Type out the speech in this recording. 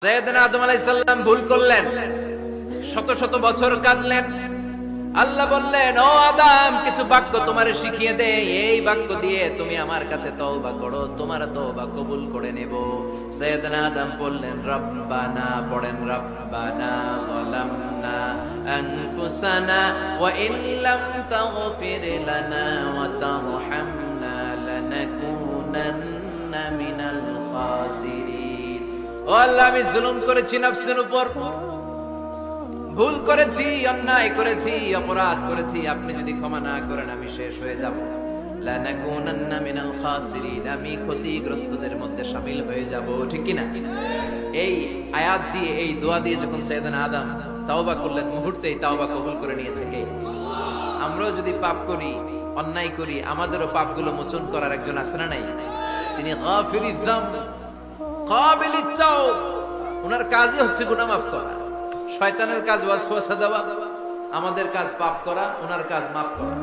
সাইয়েদনা আদম আলাইহিস সালাম ভুল করলেন, শত শত বছর কাঁদলেন। আল্লাহ বললেন, ও আদম, কিছু বাক্য তোমারে শিখিয়ে দে, এই বাক্য দিয়ে তুমি আমার কাছে তওবা করো, তোমার তওবা কবুল করে নেব। সাইয়েদনা আদম বললেন, রব্বানা, পড়েন, রব্বানা যালামনা আনফুসানা ওয়া ইন লাম তাগফির লানা ওয়া তারহামনা লানাকুনান্না মিনাল খাসিরিন। ও আল্লাহ, আমি জুলুম করেছি নফসের উপর, ভুল করেছি, অন্যায় করেছি, অপরাধ করেছি। আপনি যদি ক্ষমা না করেন আমি শেষ হয়ে যাব। লানাকুনান্না মিনাল খাসিরিন, আমি ক্ষতিগ্রস্তদের মধ্যে শামিল হয়ে যাব। ঠিক কি না? এই আয়াত দিয়ে, এই দোয়া দিয়ে যখন সাইয়েদনা আদম তাওবা করলেন, মুহূর্তেই তাওবা কবুল করে নিয়েছে কে? আমরাও যদি পাপ করি, অন্যায় করি, আমাদেরও পাপগুলো মোচন করার একজন আছে না নাই? তিনি গাফিরিয যামব কাবিলিত তাওব। ওনার কাজই হচ্ছে গুনাহ মাফ করা। শয়তানের কাজ ওয়াসওয়াসা দেওয়া, আমাদের কাজ পাপ করা, ওনার কাজ মাফ করা।